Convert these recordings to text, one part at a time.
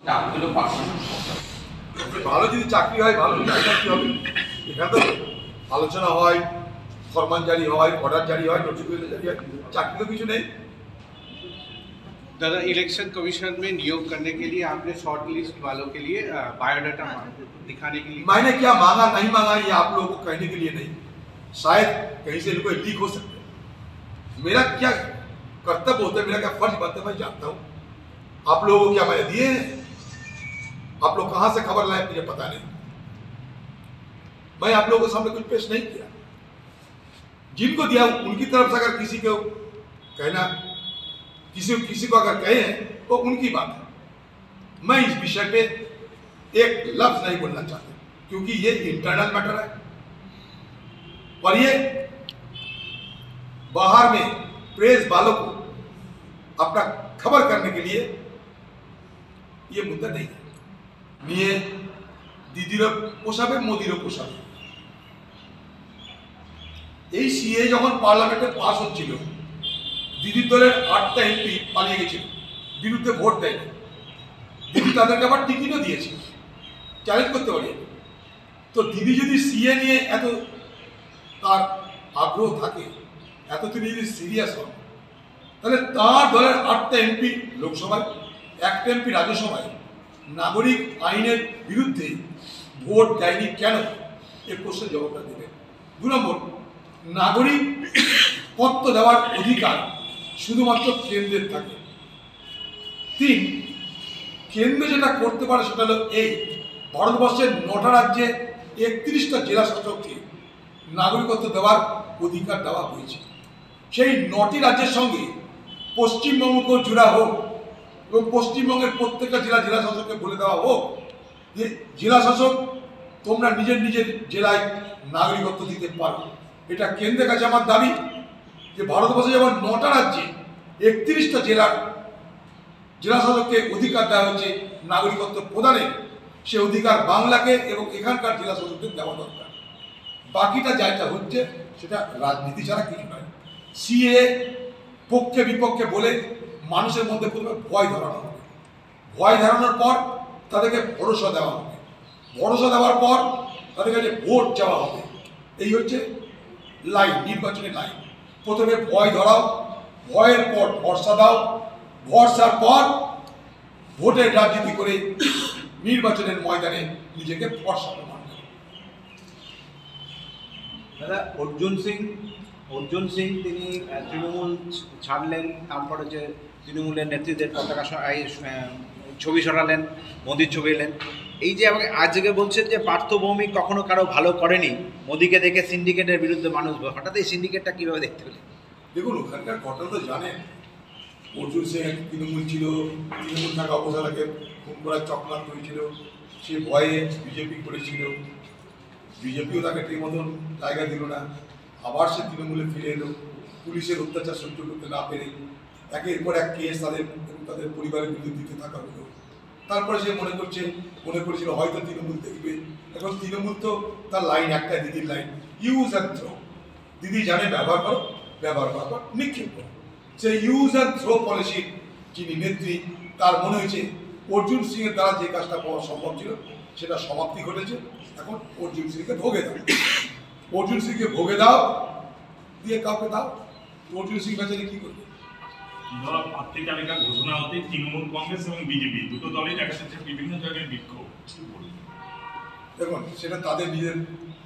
চাকরিগুলো পাচ্ছে ভালো যদি চাকরি হয় ভালো চাকরি হবে। এখানে তো আলোচনা হয়, ফরমান জারি হয়, অর্ডার জারি হয়, নোটিফিকেশন জারি হয়, चाकरी तो কিছু নেই। दादा इलेक्शन कमीशन में नियोग करने के लिए आपने शॉर्ट लिस्ट वालों के लिए बायोडाटा दिखाने के लिए मैंने क्या मांगा नहीं मांगा ये आप लोगों को कहने के लिए नहीं, शायद कहीं से इनको लीक हो सकते हैं। मेरा क्या कर्तव्य होता है, मेरा क्या फर्ज बनता है, मैं जानता हूँ। आप लोगों को क्या मैंने दिए हैं? आप लोग कहां से खबर लाए मुझे पता नहीं। मैं आप लोगों के सामने कुछ पेश नहीं किया। जिनको दिया उनकी तरफ से अगर किसी को कहना, किसी को अगर कहे हैं तो उनकी बात है। मैं इस विषय पे एक लफ्ज नहीं बोलना चाहता क्योंकि ये इंटरनल मैटर है और ये बाहर में प्रेस वालों को अपना खबर करने के लिए ये मुद्दा नहीं है। নিয়ে দিদিরও পোষাবে, মোদিরও পোষাবে। এই সিএ যখন পার্লামেন্টে পাস হচ্ছিল, দিদির দলের 8টা এমপি পালিয়ে গেছিল, বিরুদ্ধে ভোট দেয়নি। দিদি তাদেরকে আবার টিকিটও দিয়েছে, চ্যালেঞ্জ করতে পারে। তো দিদি যদি সিএ নিয়ে এত তার আগ্রহ থাকে, এত তিনি যদি সিরিয়াস হন, তাহলে তার দলের 8টা এমপি লোকসভায়, 1টা এমপি রাজ্যসভায় নাগরিক আইনের বিরুদ্ধে ভোট দেয়নি কেন, এই প্রশ্নের জবাবটা দেবেন। 2 নম্বর, নাগরিকত্ব দেওয়ার অধিকার শুধুমাত্র কেন্দ্রের থাকে। 3, কেন্দ্র যেটা করতে পারে সেটা হলো এই ভারতবর্ষের 9টা রাজ্যে 31টা জেলা শাসককে নাগরিকত্ব দেওয়ার অধিকার দেওয়া হয়েছে। সেই 9টি রাজ্যের সঙ্গে পশ্চিমবঙ্গকেও জোড়া হোক এবং পশ্চিমবঙ্গের প্রত্যেকটা জেলা শাসককে বলে দেওয়া হোক যে জেলা শাসক তোমরা নিজের নিজের জেলায় নাগরিকত্ব দিতে পারো। এটা কেন্দ্রের কাছে আমার দাবি যে ভারতবর্ষে যেমন 9টা রাজ্যে 31টা জেলা শাসককে অধিকার দেওয়া হচ্ছে নাগরিকত্ব প্রদানের, সে অধিকার বাংলাকে এবং এখানকার জেলা শাসকদের দেওয়া দরকার। বাকিটা যেটা হচ্ছে সেটা রাজনীতি ছাড়া কিছু নয়। সিএ পক্ষে বিপক্ষে বলে মানুষের মধ্যে প্রথমে ভয় ধরানো হবে, ভয় ধরানোর পর তাদেরকে ভরসা দেওয়া হবে, ভরসা দেওয়ার পর তাদের কাছে ভোট চাওয়া হবে। এই হচ্ছে লাইন, নির্বাচনের লাইন। প্রথমে ভয় ধরাও, ভয়ের পর ভরসা দাও, ভরসার পর ভোটের রাজনীতি করে নির্বাচনের ময়দানে নিজেকে ভরসা প্রমাণ করো। দাদা অর্জুন সিং তিনি তৃণমূল ছাড়লেন, তারপরে যে তৃণমূলের নেতৃত্বের পতাকা ছবি সরালেন, মোদির ছবি এলেন। এই যে আমাকে আজকে বলছেন যে পার্থ ভৌমিক কখনো কারো ভালো করেনি, মোদিকে দেখে সিন্ডিকেটের বিরুদ্ধে মানুষ, হঠাৎ এই সিন্ডিকেটটা কীভাবে দেখতে পেলেন? দেখুন, ওখানকার ঘটনা তো জানেন। অর্জুন সিং তৃণমূল ছিল, তৃণমূল থাকা অবস্থাটাকে খুন করার চক্রান্ত হয়েছিল, সে ভয়ে বিজেপি করেছিল, বিজেপিও তাকে ঠিক মতন জায়গা দিল না। আবার সে তৃণমূলে ফিরে এলো, পুলিশের অত্যাচার সহ্য করতে না পেরে একের পর এক কেস তাদের পরিবারের বিরুদ্ধে দিতে থাকা হলো। তারপরে সে মনে করেছিল হয়তো তৃণমূল দেখবে। এখন তৃণমূল তো তার লাইন একটাই, দিদির লাইন, ইউজ অ্যান্ড থ্রো। দিদি জানে ব্যবহার করো, ব্যবহার করার পর নিক্ষেপ করো। সেই ইউজ অ্যান্ড থ্রো পলিসির যিনি নেত্রী, তার মনে হয়েছে অর্জুন সিংয়ের দ্বারা যে কাজটা পাওয়া সম্ভব ছিল সেটা সমাপ্তি ঘটেছে। এখন অর্জুন সিংকে ভোগে দাও, অর্জুন সিংকে ভোগে দাও, দিয়ে কাউকে দাও। অর্জুন সিং বেচারে কি করবে? প্রার্থী তালিকা ঘোষণা হতে তৃণমূল কংগ্রেস এবং বিজেপি দুটো দলেই দেখা যাচ্ছে বিভিন্ন জায়গায় বিক্ষোভ। দেখুন, সেটা তাদের নিজের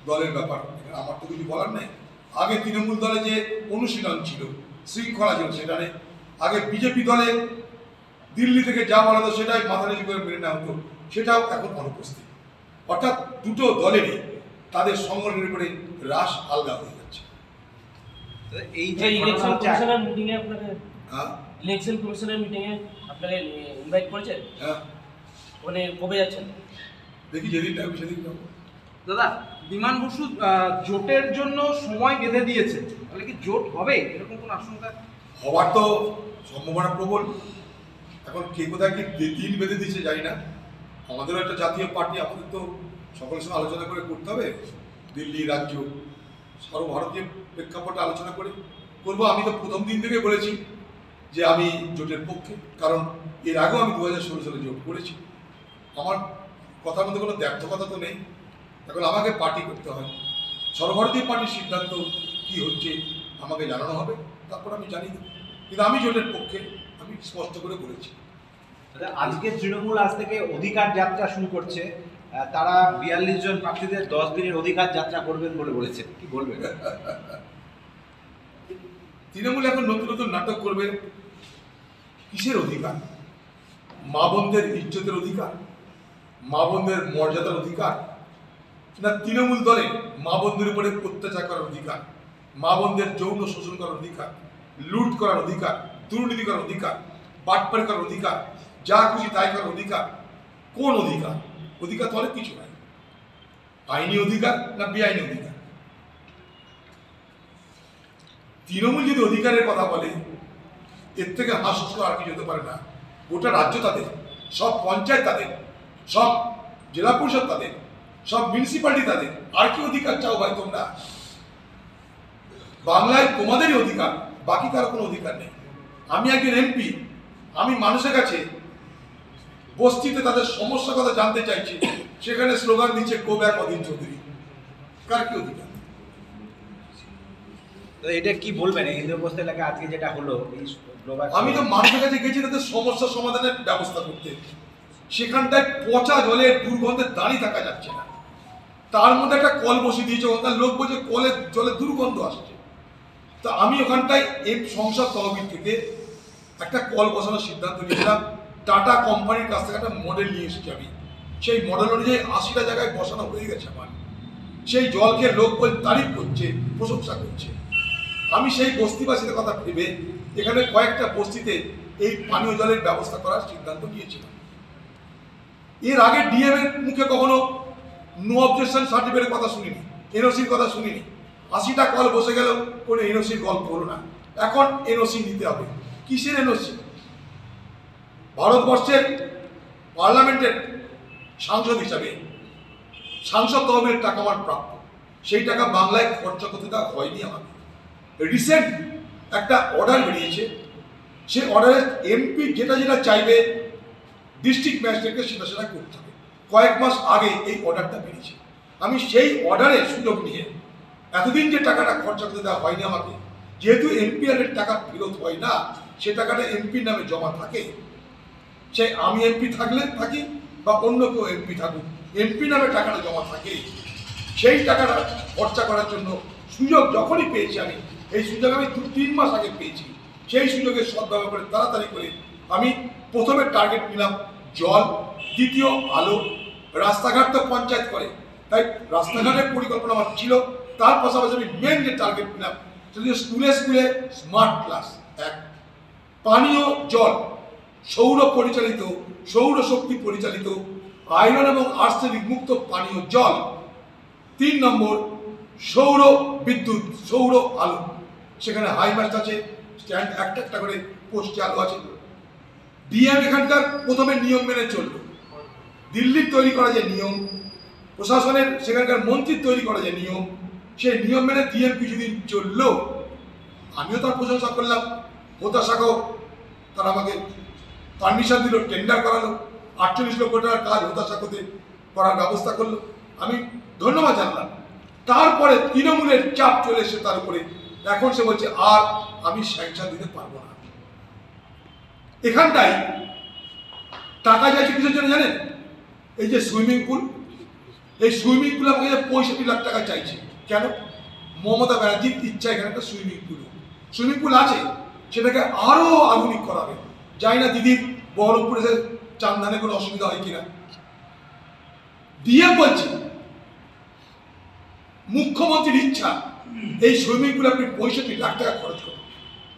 দলের ব্যাপার, আমার তো কিছু বলার নেই। আগে তৃণমূল দলে যে অনুশীলন ছিল, শৃঙ্খলা ছিল, সেটা নেই। আগে বিজেপি দলে দিল্লি থেকে যা বলা হতো সেটাই মাথা নিচু করে মেনে নেওয়া হতো, সেটাও এখন অনুপস্থিত। অর্থাৎ দুটো দলেরই তাদের সংগঠনের উপরে রাশ আলগা হয়ে যাচ্ছে। এই যে ইলেকশন কমিশনের মিটিংয়ে আপনাকে, হ্যাঁ, ইলেকশন কমিশনের মিটিংয়ে আপনাকে ইনভাইট করেছেন? হ্যাঁ, মানে কবে যাচ্ছেন? দেখি যেদিন যাবো সেদিন যাবো। দাদা, বিমান বসু জোটের জন্য সময় বেঁধে দিয়েছে, তাহলে কি জোট হবে এরকম কোনো আশঙ্কা? হওয়ার তো সম্ভাবনা প্রবল। এখন কে কোথায় কি দিন বেঁধে দিচ্ছে জানি না। আমাদেরও একটা জাতীয় পার্টি, আমাদের তো সকলের সঙ্গে আলোচনা করে করতে হবে। দিল্লি রাজ্য সর্বভারতীয় প্রেক্ষাপটে আলোচনা করে করবো। আমি তো প্রথম দিন থেকে বলেছি যে আমি জোটের পক্ষে, কারণ এর আগেও আমি 2016 সালে জোট করেছি। আমার কথার মধ্যে কোনো ব্যর্থকতা তো নেই। এখন আমাকে পার্টি করতে হয়, সর্বভারতীয় পার্টির সিদ্ধান্ত কি হচ্ছে আমাকে জানানো হবে, তারপর আমি জানি দেব। কিন্তু আমি জোটের পক্ষে, আমি স্পষ্ট করে বলেছি। আজকে তৃণমূল আজ থেকে অধিকার যাত্রা শুরু করছে, তারা 42 জন প্রার্থীদের 10 দিনের অধিকার যাত্রা করবেন বলে বলেছেন, কি বলবেন? তৃণমূল এখন নতুন নতুন নাটক করবে। কিসের অধিকার? মা বোনদের ইজ্জতের অধিকার, মা বোনদের মর্যাদার অধিকার, না তৃণমূল দলে মা বোনদের উপরে অত্যাচার করার অধিকার, মা বোনদের যৌন শোষণ করার অধিকার, লুট করার অধিকার, দুর্নীতি করার অধিকার, বাটপাড়ি করার অধিকার, যা খুশি তাই করার অধিকার? কোন অধিকার? অধিকার তো অনেক কিছু নাই। আইনি অধিকার না বেআইনি অধিকার? তৃণমূল যদি অধিকারের কথা বলে, এর থেকে হাস্যস্কর আর কিছু হতে পারে না। গোটা রাজ্য তাদের, সব পঞ্চায়েত তাদের, সব জেলা পরিষদ তাদের, সব মিউনিসিপ্যালিটি তাদের। আর কি অধিকার চাও ভাই তোমরা? বাংলায় তোমাদেরই অধিকার, বাকি কারো কোনো অধিকার নেই। আমি একজন এমপি, আমি মানুষের কাছে বস্তিতে তাদের সমস্যার কথা জানতে চাইছি, সেখানে স্লোগান দিচ্ছে গো ব্যাক অধীর চৌধুরী। কার কি অধিকার? এটা কি বলবেন এই ইন্দ্রপ্রস্থ এলাকায় আজকে যেটা হলো? আমি তো মানুষের কাছে গেছি তাদের সমস্যা সমাধানের ব্যবস্থা করতে। সেখানটায় পচা জলে দুর্গন্ধে দাঁড়িয়ে থাকা যাচ্ছে না। তার মধ্যে একটা কল বসিয়ে দিয়েছে, ওখানকার লোক বলছে কলের জলে দুর্গন্ধ আসছে। তা আমি ওখানটায় এই সংসদ তহবিল থেকে একটা কল বসানোর সিদ্ধান্ত নিয়েছিলাম। টাটা কোম্পানির কাছ থেকে একটা মডেল নিয়ে এসেছি আমি। সেই মডেল অনুযায়ী 80টা জায়গায় বসানো হয়ে গেছে আমার। সেই জলকে লোক বল তারিফ করছে, প্রশংসা করছে। আমি সেই বস্তিবাসীদের কথা ভেবে এখানে কয়েকটা বস্তিতে এই পানীয় জলের ব্যবস্থা করার সিদ্ধান্ত নিয়েছিলাম। এর আগে ডিএম এর মুখে কখনো নো অবজেকশন সার্টিফিকেটের কথা শুনিনি, এনওসির কথা শুনিনি। 80টা কল বসে গেল, কোনো এনওসির গল্প হলো না। এখন এনওসি নিতে হবে। কিসের এনওসি? ভারতবর্ষের পার্লামেন্টের সাংসদ হিসাবে সাংসদ তহবিলের টাকা আমার প্রাপ্য, সেই টাকা বাংলায় খরচা করতে দেওয়া হয়নি আমাকে। রিসেন্ট একটা অর্ডার বেরিয়েছে, সেই অর্ডারে এমপি যেটা যেটা চাইবে ডিস্ট্রিক্ট ম্যাজিস্ট্রেটকে সেটা সেটা করতে হবে। কয়েক মাস আগে এই অর্ডারটা বেরিয়েছে। আমি সেই অর্ডারের সুযোগ নিয়ে এতদিন যে টাকাটা খরচা করতে দেওয়া হয়নি আমাকে, যেহেতু এমপিআরের টাকা ফেরত হয় না, সে টাকাটা এমপির নামে জমা থাকে। সে আমি এমপি থাকলে থাকি বা অন্য কেউ এমপি থাকুক, এমপি নামে টাকাটা জমা থাকে। সেই টাকাটা খরচা করার জন্য সুযোগ যখনই পেয়েছি আমি, এই সুযোগ আমি 2-3 মাস আগে পেয়েছি। সেই সুযোগের সদ্ব্যবহার করে তাড়াতাড়ি করে আমি প্রথমে টার্গেট নিলাম জল, দ্বিতীয় আলো। রাস্তাঘাট তো পঞ্চায়েত করে, তাই রাস্তাঘাটের পরিকল্পনা আমার ছিল। তার পাশাপাশি আমি মেন যে টার্গেট নিলাম সেটা স্কুলে স্কুলে স্মার্ট ক্লাস। এক, পানীয় জল সৌর পরিচালিত, সৌরশক্তি পরিচালিত, আয়রন এবং আর্সেনিক মুক্ত পানীয় জল। 3 নম্বর, সৌর বিদ্যুৎ, সৌর আলো। সেখানে হাইমাস্ট আছে, স্ট্যান্ড একটা একটা করে পোস্টে আলো আছে। ডিএম এখানকার প্রথমে নিয়ম মেনে চলল। দিল্লির তৈরি করা যে নিয়ম, প্রশাসনের সেখানকার মন্ত্রীর তৈরি করা যে নিয়ম, সেই নিয়ম মেনে ডিএম কিছুদিন চলল। আমিও তার প্রশংসা করলাম। হতাশাকেও তারা আমাকে পারমিশন দিল, টেন্ডার করালো, 48 লক্ষ টাকার কাজ হতাশাকোতে করার ব্যবস্থা করলো। আমি ধন্যবাদ জানলাম। তারপরে তৃণমূলের চাপ চলে এসে তার উপরে, এখন সে বলছে আর আমি স্যাংশন দিতে পারবো না। এখানটাই টাকা চাইছে কিসের জন্য জানেন? এই যে সুইমিং পুল, এই সুইমিং পুল আমাকে 65 লাখ টাকা চাইছে। কেন? মমতা ব্যানার্জির ইচ্ছা এখানে একটা সুইমিং পুল আছে, সেটাকে আরো আধুনিক করাবে। যাই না দিদির বহরমপুরে চান্দানে কোনো অসুবিধা হয় কিনা। ডিএম বলছে মুখ্যমন্ত্রীর ইচ্ছা এই সুইমিং পুলে আপনি 65 লাখ টাকা খরচ করবেন।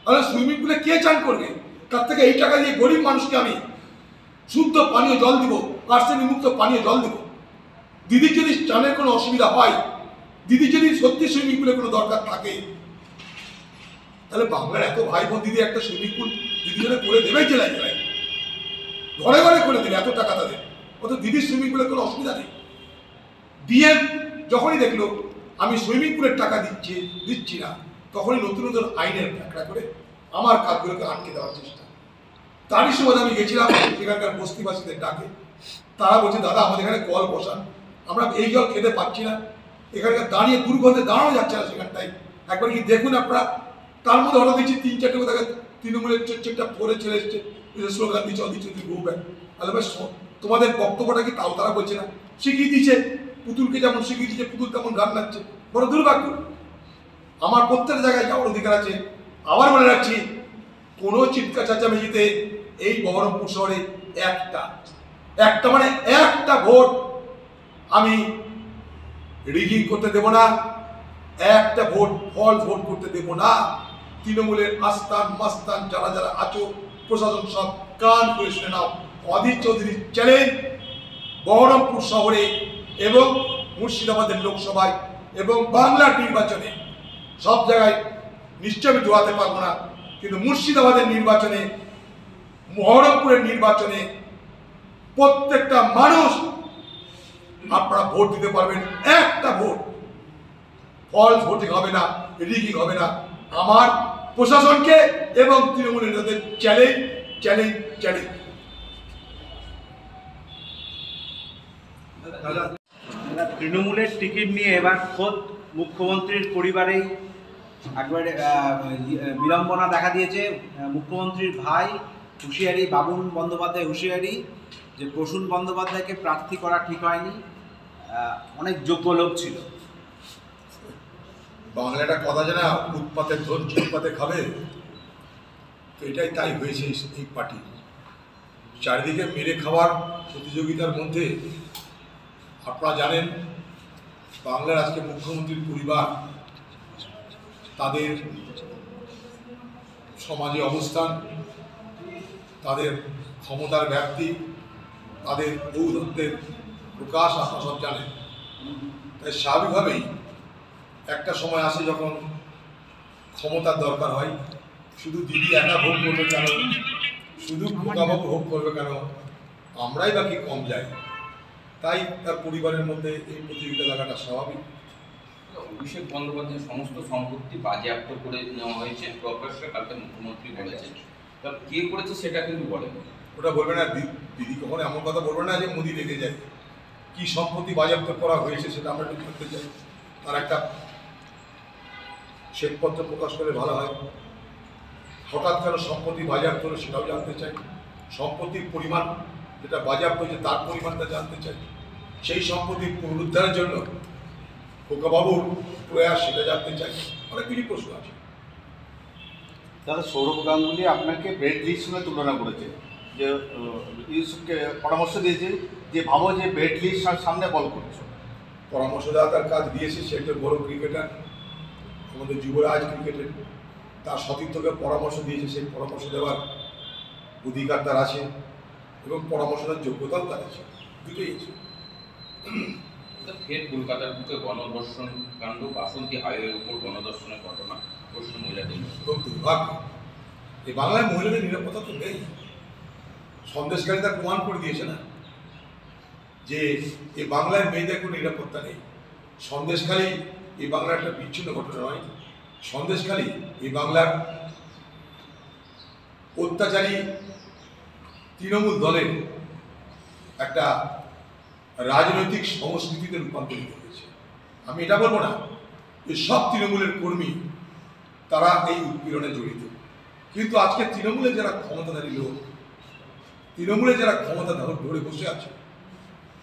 তাহলে সুইমিং পুলে কে চান করবে? তার থেকে এই টাকা দিয়ে গরিব মানুষকে আমি শুদ্ধ পানীয় জল দিব, আর্সেনিক মুক্ত পানীয় জল দিব। দিদির যদি চানের কোনো অসুবিধা হয়, দিদি যদি সত্যি সুইমিং পুলে কোনো দরকার থাকে, তাহলে বাংলার এত ভাই বোন দিদি একটা সুইমিং পুল দিদি জন্য করে দেবে, জেলায় জেলায় ঘরে ঘরে করে দেবে, এত টাকা তাদের। অত দিদির সুইমিং পুলের কোনো অসুবিধা নেই। ডিএম যখনই দেখলো আমি সুইমিং পুলের টাকা দিচ্ছি না, তখনই নতুন নতুন আইনের ব্যাখ্যা করে আমার কাজগুলোকে আটকে দেওয়ার চেষ্টা। তারই সময় আমি গেছিলাম সেখানকার বস্তিবাসীদের ডাকে, তারা বলছে দাদা আমাদের এখানে কল বসান, আমরা এই জল খেতে পাচ্ছি না, এখানকার দাঁড়িয়ে দুর্গন্ধে দাঁড়ানো যাচ্ছে না সেখানটায়, একবার কি দেখুন আপনারা। তার মধ্যে হঠাৎ দিচ্ছি 3-4টে কথা তৃণমূলের চেকটা পরে চলে এসছে, স্লোগান দিচ্ছে অদিচ্ছে গো ব্যাক। তাহলে ভাই তোমাদের বক্তব্যটা কি তাও তারা বলছে না? শিখিয়ে দিচ্ছে পুতুলকে, যেমন শিখিয়ে দিচ্ছে পুতুল তেমন গান নাচছে। বড় দুর্ভাগ্য। আমার প্রত্যেক জায়গায় যাওয়ার অধিকার আছে। আবার বলে রাখছি, কোনো চিৎকার চেঁচামেচিতে এই বহরমপুর শহরে একটা মানে একটা ভোট আমি রিগিং করতে দেব না, একটা ভোট ফল ভোট করতে দেব না। তৃণমূলের আস্তান মাস্তান যারা যারা আছো, প্রশাসন সব কান করে শুনে নাও। অধীর চৌধুরীর চ্যালেঞ্জ বহরমপুর শহরে এবং মুর্শিদাবাদের লোকসভায় এবং বাংলার নির্বাচনে সব জায়গায় নিশ্চয় আমি জোয়াতে পারবো না, কিন্তু মুর্শিদাবাদের নির্বাচনে, বহরমপুরের নির্বাচনে প্রত্যেকটা মানুষ আপনারা ভোট দিতে পারবেন। একটা ভোট, ফলস ভোটিং হবে না, রিগিং হবে না। আমার প্রশাসনকে এবং তৃণমূলের নেতাদের চ্যালেঞ্জ চ্যালেঞ্জ চ্যালেঞ্জ। তৃণমূলের টিকিট নিয়ে এবার খোদ মুখ্যমন্ত্রীর পরিবারেই একবারে বিড়ম্বনা দেখা দিয়েছে। মুখ্যমন্ত্রীর ভাই হুঁশিয়ারি, বাবুল বন্দ্যোপাধ্যায় হুঁশিয়ারি যে প্রসূন বন্দ্যোপাধ্যায়কে প্রার্থী করা ঠিক হয়নি, অনেক যোগ্য লোক ছিল। বাংলা একটা কথা জানা, উৎপাতের ধন উৎপাতে খাবে, তো এটাই তাই হয়েছে এই পার্টি। চারিদিকে মেরে খাওয়ার প্রতিযোগিতার মধ্যে আপনারা জানেন বাংলার আজকে মুখ্যমন্ত্রীর পরিবার, তাদের সমাজে অবস্থান, তাদের ক্ষমতার ব্যাপ্তি, তাদের ঔদ্ধত্যের প্রকাশ আপনারা সব জানেন। তাই স্বাভাবিকভাবেই একটা সময় আসে যখন ক্ষমতার দরকার হয়। শুধু দিদি একা ভোগ করবে কেন, শুধু খোকাবাবু ভোগ করবে কেন, আমরাই বাকি কম যাই। তাই তার পরিবারের মধ্যে এই প্রতিযোগিতা লাগাটা স্বাভাবিক। অভিষেক বন্দ্যোপাধ্যায়ের সমস্ত সম্পত্তি বাজেয়াপ্ত করে নেওয়া হয়েছে, প্রকাশ্যে কালকে মুখ্যমন্ত্রী বলেছেন। কে করেছে সেটা কিন্তু বলেন, ওটা বলবে না। দিদি কখনো এমন কথা বলবে না যে মোদি রেগে যায়। কি সম্পত্তি বাজেয়াপ্ত করা হয়েছে সেটা আমরা একটু জানতে চাই। তার একটা শ্বেতপত্র প্রকাশ করে ভালো হয়। হঠাৎ কেন সম্পত্তি বাজেয়াপ্ত হলো সেটাও জানতে চাই। সম্পত্তির পরিমাণ যেটা বাজেয়াপ্ত হয়েছে তার পরিমাণটা জানতে চাই। সেই সম্পত্তি পুনরুদ্ধারের জন্য খোকাবাবুর প্রয়াস সেটা জানতে চাই। অনেক কিছু প্রশ্ন আছে। দাদা, সৌরভ গাঙ্গুলি আপনাকে বেড লিস্ট সঙ্গে তুলনা করেছে, যে ইউসুফকে পরামর্শ দিয়েছে যে ভাবো যে বেড লিস্ট সামনে বল করছো। পরামর্শ দেওয়া তার কাজ দিয়েছে, সে একটা বড় ক্রিকেটার, আমাদের যুবরাজ ক্রিকেটের। তার সতীর্থকে পরামর্শ দিয়েছে, সেই পরামর্শ দেওয়ার অধিকার তার আছে এবং পরামর্শ দেওয়ার যোগ্যতাও তার আছে, দুটোই আছে। ফের কলকাতার বুকে গণধর্ষণ কাণ্ড, বাসন্তী হাইওয়ের উপর গণধর্ষণের ঘটনা, প্রশ্ন মহিলাদের। খুব দুর্ভাগ্য, এই বাংলায় মহিলাদের নিরাপত্তা তো নেই। সন্দেশকারী তার প্রমাণ করে দিয়েছে না যে এই বাংলায় মেয়েদের কোনো নিরাপত্তা নেই। সন্দেশখালী এই বাংলার একটা বিচ্ছিন্ন ঘটনা নয়। সন্দেশখালী এই বাংলার অত্যাচারী তৃণমূল দলের একটা রাজনৈতিক সংস্কৃতিতে রূপান্তরিত হয়েছে। আমি এটা বলবো না যে সব তৃণমূলের কর্মী তারা এই উৎপীড়নে জড়িত, কিন্তু আজকে তৃণমূলে যারা ক্ষমতাধারী লোক, তৃণমূলে যারা ক্ষমতা ধরে বসে আছে,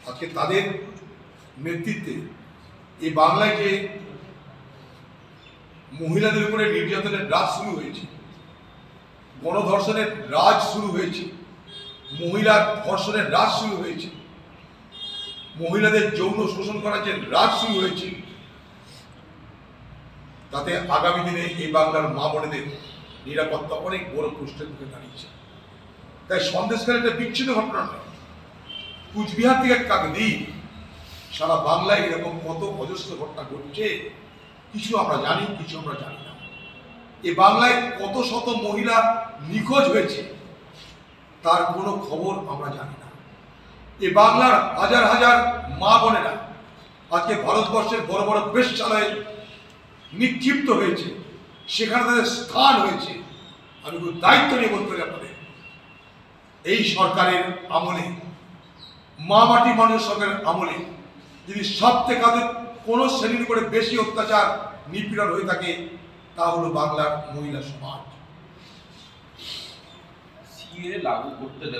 আজকে তাদের নেতৃত্বে এই বাংলায় যে মহিলাদের উপরে নির্যাতনের রাজ শুরু হয়েছে, গণধর্ষণের রাজ শুরু হয়েছে, মহিলার ধর্ষণের রাজ শুরু হয়েছে, মহিলাদের যৌন শোষণ করার যে রাজ শুরু হয়েছে, তাতে আগামী দিনে এই বাংলার মা বোনেদের নিরাপত্তা অনেক বড় প্রশ্নের মুখে দাঁড়িয়েছে। তাই সন্দেশখালী একটা বিচ্ছিন্ন ঘটনা নয়। কুচবিহার থেকে কাকদ্বীপ, সারা বাংলায় এরকম কত অজস্র ঘটনা ঘটছে, কিছু আমরা জানি, কিছু আমরা জানি না। এ বাংলায় কত শত মহিলা নিখোঁজ হয়েছে, তার কোনো খবর আমরা জানি না। এ বাংলার হাজার হাজার মা বোনেরা আজকে ভারতবর্ষের বড় বড় বেশ্যালয়ে নিক্ষিপ্ত হয়েছে, সেখানে তাদের স্থান হয়েছে। আমি খুব দায়িত্ব নিয়ে বলতে পারি আপনাদের, এই সরকারের আমলে মা মাটি মানুষ সরকারের আমলে যদি সব থেকে কোনো শ্রেণীর উপরে বেশি অত্যাচার নিপীড়ন হয়ে থাকে তা হলো বাংলার মহিলা সমাজ। সিএ লাগু করতে দেবে